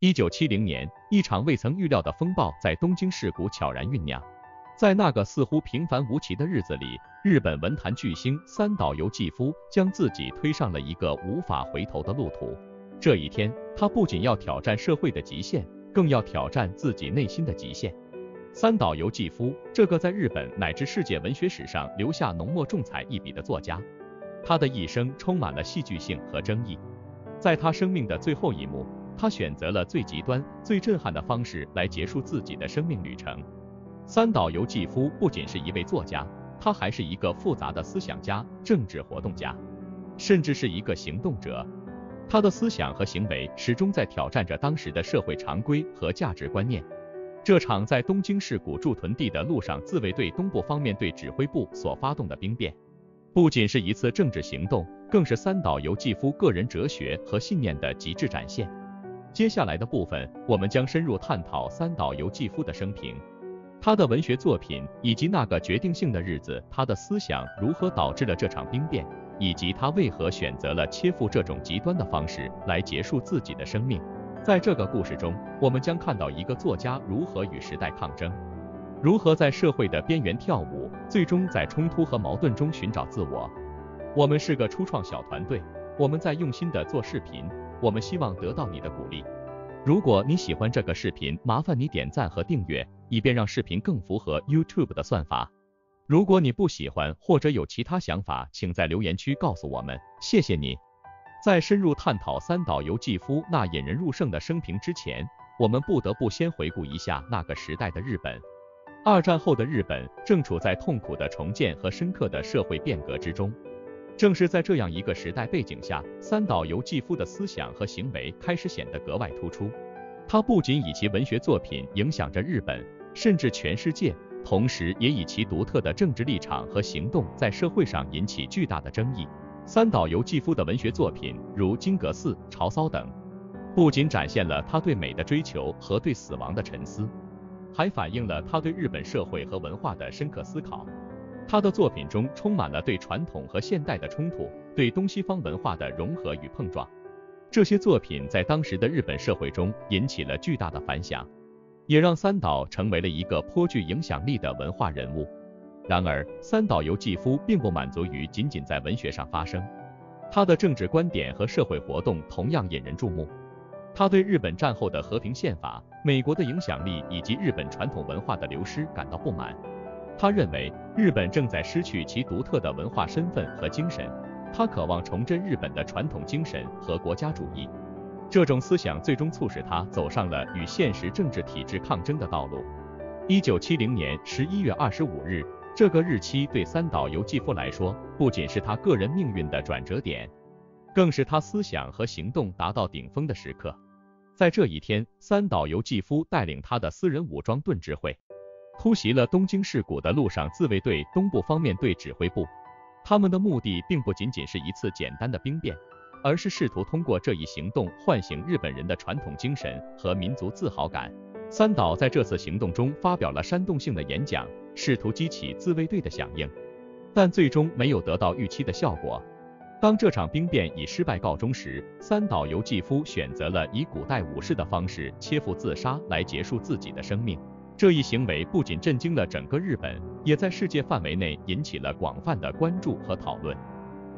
1970年，一场未曾预料的风暴在东京市谷悄然酝酿。在那个似乎平凡无奇的日子里，日本文坛巨星三岛由纪夫将自己推上了一个无法回头的路途。这一天，他不仅要挑战社会的极限，更要挑战自己内心的极限。三岛由纪夫，这个在日本乃至世界文学史上留下浓墨重彩一笔的作家，他的一生充满了戏剧性和争议。在他生命的最后一幕，他选择了最极端、最震撼的方式来结束自己的生命旅程。三岛由纪夫不仅是一位作家，他还是一个复杂的思想家、政治活动家，甚至是一个行动者。他的思想和行为始终在挑战着当时的社会常规和价值观念。这场在东京市谷驻屯地的陆上自卫队东部方面队指挥部所发动的兵变，不仅是一次政治行动，更是三岛由纪夫个人哲学和信念的极致展现。接下来的部分，我们将深入探讨三岛由纪夫的生平，他的文学作品，以及那个决定性的日子，他的思想如何导致了这场兵变，以及他为何选择了切腹这种极端的方式来结束自己的生命。在这个故事中，我们将看到一个作家如何与时代抗争，如何在社会的边缘跳舞，最终在冲突和矛盾中寻找自我。我们是个初创小团队，我们在用心的做视频，我们希望得到你的鼓励。如果你喜欢这个视频，麻烦你点赞和订阅，以便让视频更符合 YouTube 的算法。如果你不喜欢或者有其他想法，请在留言区告诉我们，谢谢你。在深入探讨三岛由纪夫那引人入胜的生平之前，我们不得不先回顾一下那个时代的日本。二战后的日本正处在痛苦的重建和深刻的社会变革之中。正是在这样一个时代背景下，三岛由纪夫的思想和行为开始显得格外突出。他不仅以其文学作品影响着日本，甚至全世界，同时也以其独特的政治立场和行动在社会上引起巨大的争议。三岛由纪夫的文学作品，如《金阁寺》《潮骚》等，不仅展现了他对美的追求和对死亡的沉思，还反映了他对日本社会和文化的深刻思考。他的作品中充满了对传统和现代的冲突，对东西方文化的融合与碰撞。这些作品在当时的日本社会中引起了巨大的反响，也让三岛成为了一个颇具影响力的文化人物。然而，三岛由纪夫并不满足于仅仅在文学上发声，他的政治观点和社会活动同样引人注目。他对日本战后的和平宪法、美国的影响力以及日本传统文化的流失感到不满。他认为日本正在失去其独特的文化身份和精神，他渴望重振日本的传统精神和国家主义。这种思想最终促使他走上了与现实政治体制抗争的道路。1970年11月25日，这个日期对三岛由纪夫来说，不仅是他个人命运的转折点，更是他思想和行动达到顶峰的时刻。在这一天，三岛由纪夫带领他的私人武装盾支会，突袭了东京市谷的陆上自卫队东部方面队指挥部。他们的目的并不仅仅是一次简单的兵变，而是试图通过这一行动唤醒日本人的传统精神和民族自豪感。三岛在这次行动中发表了煽动性的演讲，试图激起自卫队的响应，但最终没有得到预期的效果。当这场兵变以失败告终时，三岛由纪夫选择了以古代武士的方式切腹自杀来结束自己的生命。这一行为不仅震惊了整个日本，也在世界范围内引起了广泛的关注和讨论。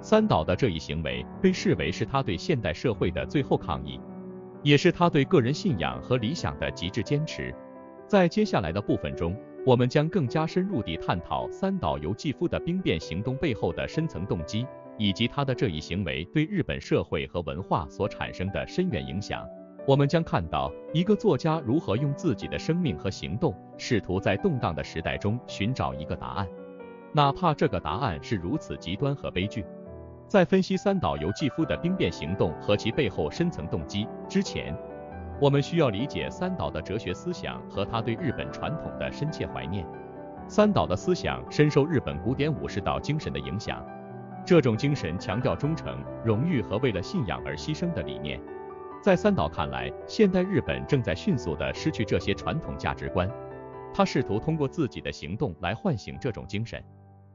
三岛的这一行为被视为是他对现代社会的最后抗议，也是他对个人信仰和理想的极致坚持。在接下来的部分中，我们将更加深入地探讨三岛由纪夫的兵变行动背后的深层动机，以及他的这一行为对日本社会和文化所产生的深远影响。我们将看到一个作家如何用自己的生命和行动，试图在动荡的时代中寻找一个答案，哪怕这个答案是如此极端和悲剧。在分析三岛由纪夫的兵变行动和其背后深层动机之前，我们需要理解三岛的哲学思想和他对日本传统的深切怀念。三岛的思想深受日本古典武士道精神的影响，这种精神强调忠诚、荣誉和为了信仰而牺牲的理念。在三岛看来，现代日本正在迅速地失去这些传统价值观，他试图通过自己的行动来唤醒这种精神。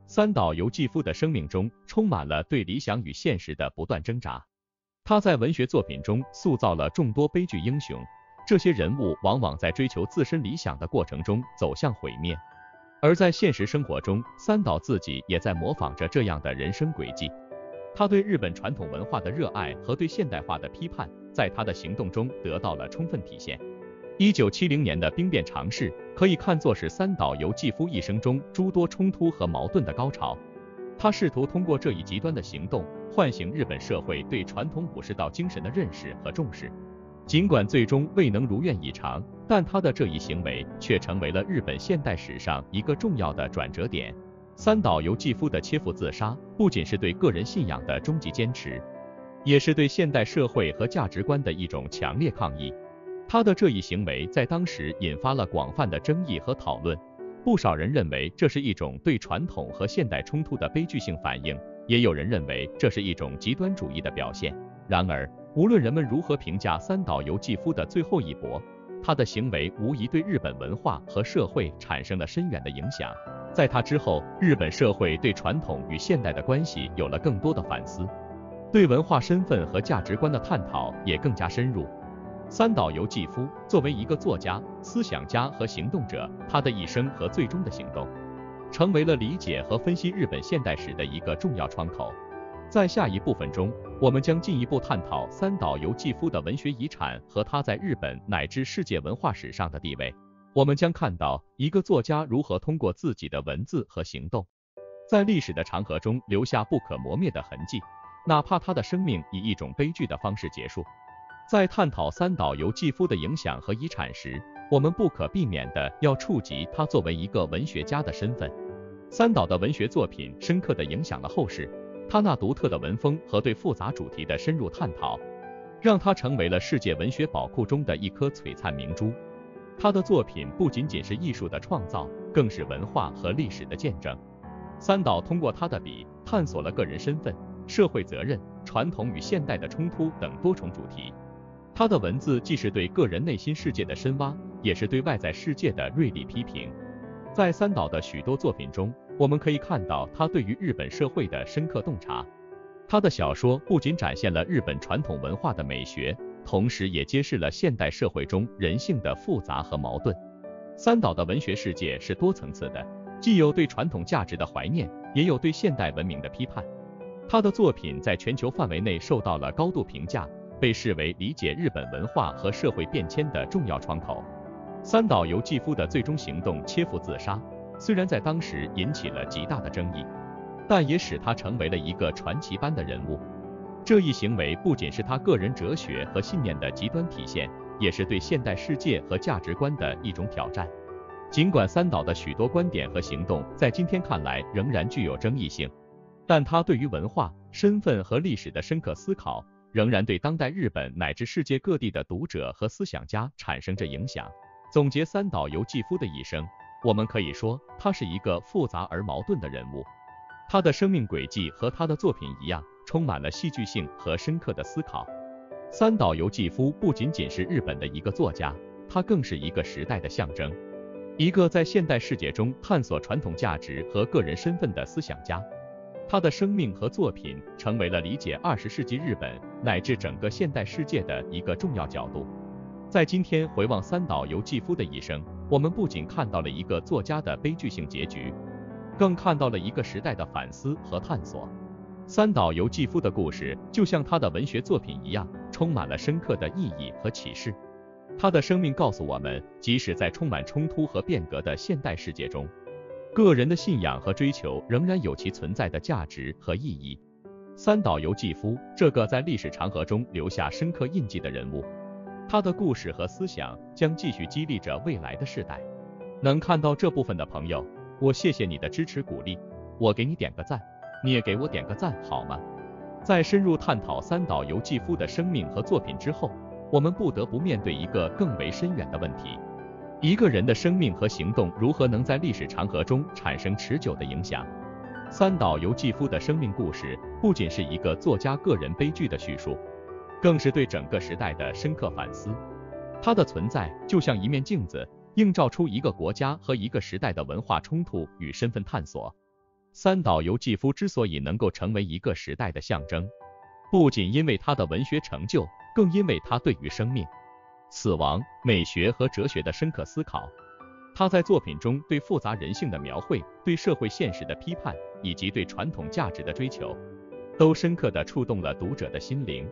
三岛由纪夫的生命中充满了对理想与现实的不断挣扎。他在文学作品中塑造了众多悲剧英雄，这些人物往往在追求自身理想的过程中走向毁灭。而在现实生活中，三岛自己也在模仿着这样的人生轨迹。他对日本传统文化的热爱和对现代化的批判，在他的行动中得到了充分体现。1970年的兵变尝试可以看作是三岛由纪夫一生中诸多冲突和矛盾的高潮。他试图通过这一极端的行动，唤醒日本社会对传统武士道精神的认识和重视。尽管最终未能如愿以偿，但他的这一行为却成为了日本现代史上一个重要的转折点。三岛由纪夫的切腹自杀，不仅是对个人信仰的终极坚持，也是对现代社会和价值观的一种强烈抗议。他的这一行为在当时引发了广泛的争议和讨论，不少人认为这是一种对传统和现代冲突的悲剧性反应，也有人认为这是一种极端主义的表现。然而，无论人们如何评价三岛由纪夫的最后一搏，他的行为无疑对日本文化和社会产生了深远的影响。在他之后，日本社会对传统与现代的关系有了更多的反思，对文化身份和价值观的探讨也更加深入。三岛由纪夫作为一个作家、思想家和行动者，他的一生和最终的行动，成为了理解和分析日本现代史的一个重要窗口。在下一部分中，我们将进一步探讨三岛由纪夫的文学遗产和他在日本乃至世界文化史上的地位。我们将看到一个作家如何通过自己的文字和行动，在历史的长河中留下不可磨灭的痕迹，哪怕他的生命以一种悲剧的方式结束。在探讨三岛由纪夫的影响和遗产时，我们不可避免地要触及他作为一个文学家的身份。三岛的文学作品深刻地影响了后世，他那独特的文风和对复杂主题的深入探讨，让他成为了世界文学宝库中的一颗璀璨明珠。他的作品不仅仅是艺术的创造，更是文化和历史的见证。三岛通过他的笔，探索了个人身份、社会责任、传统与现代的冲突等多重主题。他的文字既是对个人内心世界的深挖，也是对外在世界的锐利批评。在三岛的许多作品中，我们可以看到他对于日本社会的深刻洞察。他的小说不仅展现了日本传统文化的美学，同时也揭示了现代社会中人性的复杂和矛盾。三岛的文学世界是多层次的，既有对传统价值的怀念，也有对现代文明的批判。他的作品在全球范围内受到了高度评价，被视为理解日本文化和社会变迁的重要窗口。三岛由纪夫的最终行动切腹自杀，虽然在当时引起了极大的争议，但也使他成为了一个传奇般的人物。这一行为不仅是他个人哲学和信念的极端体现，也是对现代世界和价值观的一种挑战。尽管三岛的许多观点和行动在今天看来仍然具有争议性，但他对于文化、身份和历史的深刻思考，仍然对当代日本乃至世界各地的读者和思想家产生着影响。总结三岛由纪夫的一生，我们可以说他是一个复杂而矛盾的人物。他的生命轨迹和他的作品一样，充满了戏剧性和深刻的思考。三岛由纪夫不仅仅是日本的一个作家，他更是一个时代的象征，一个在现代世界中探索传统价值和个人身份的思想家。他的生命和作品成为了理解20世纪日本乃至整个现代世界的一个重要角度。在今天回望三岛由纪夫的一生，我们不仅看到了一个作家的悲剧性结局，更看到了一个时代的反思和探索。三岛由纪夫的故事就像他的文学作品一样，充满了深刻的意义和启示。他的生命告诉我们，即使在充满冲突和变革的现代世界中，个人的信仰和追求仍然有其存在的价值和意义。三岛由纪夫，这个在历史长河中留下深刻印记的人物，他的故事和思想将继续激励着未来的世代。能看到这部分的朋友，我谢谢你的支持鼓励，我给你点个赞，你也给我点个赞好吗？在深入探讨三岛由纪夫的生命和作品之后，我们不得不面对一个更为深远的问题：一个人的生命和行动如何能在历史长河中产生持久的影响？三岛由纪夫的生命故事不仅是一个作家个人悲剧的叙述，更是对整个时代的深刻反思。它的存在就像一面镜子，映照出一个国家和一个时代的文化冲突与身份探索。三岛由纪夫之所以能够成为一个时代的象征，不仅因为他的文学成就，更因为他对于生命、死亡、美学和哲学的深刻思考。他在作品中对复杂人性的描绘、对社会现实的批判，以及对传统价值的追求，都深刻地触动了读者的心灵。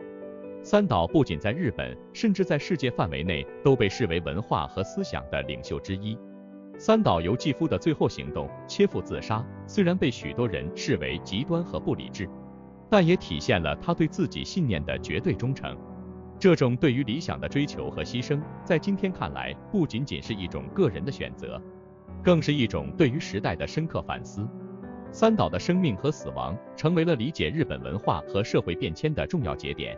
三岛不仅在日本，甚至在世界范围内都被视为文化和思想的领袖之一。三岛由纪夫的最后行动切腹自杀，虽然被许多人视为极端和不理智，但也体现了他对自己信念的绝对忠诚。这种对于理想的追求和牺牲，在今天看来，不仅仅是一种个人的选择，更是一种对于时代的深刻反思。三岛的生命和死亡成为了理解日本文化和社会变迁的重要节点，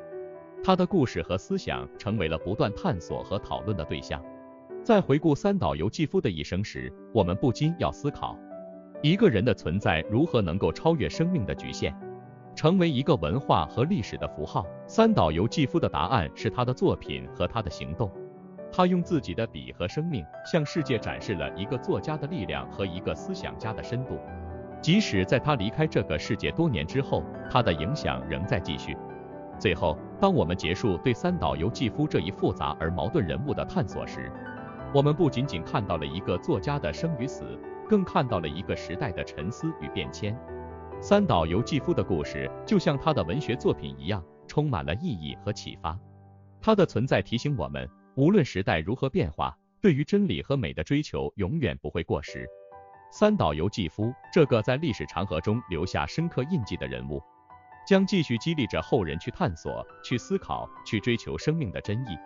他的故事和思想成为了不断探索和讨论的对象。在回顾三岛由纪夫的一生时，我们不禁要思考，一个人的存在如何能够超越生命的局限，成为一个文化和历史的符号？三岛由纪夫的答案是他的作品和他的行动。他用自己的笔和生命，向世界展示了一个作家的力量和一个思想家的深度。即使在他离开这个世界多年之后，他的影响仍在继续。最后，当我们结束对三岛由纪夫这一复杂而矛盾人物的探索时，我们不仅仅看到了一个作家的生与死，更看到了一个时代的沉思与变迁。三岛由纪夫的故事就像他的文学作品一样，充满了意义和启发。他的存在提醒我们，无论时代如何变化，对于真理和美的追求永远不会过时。三岛由纪夫这个在历史长河中留下深刻印记的人物，将继续激励着后人去探索、去思考、去追求生命的真意。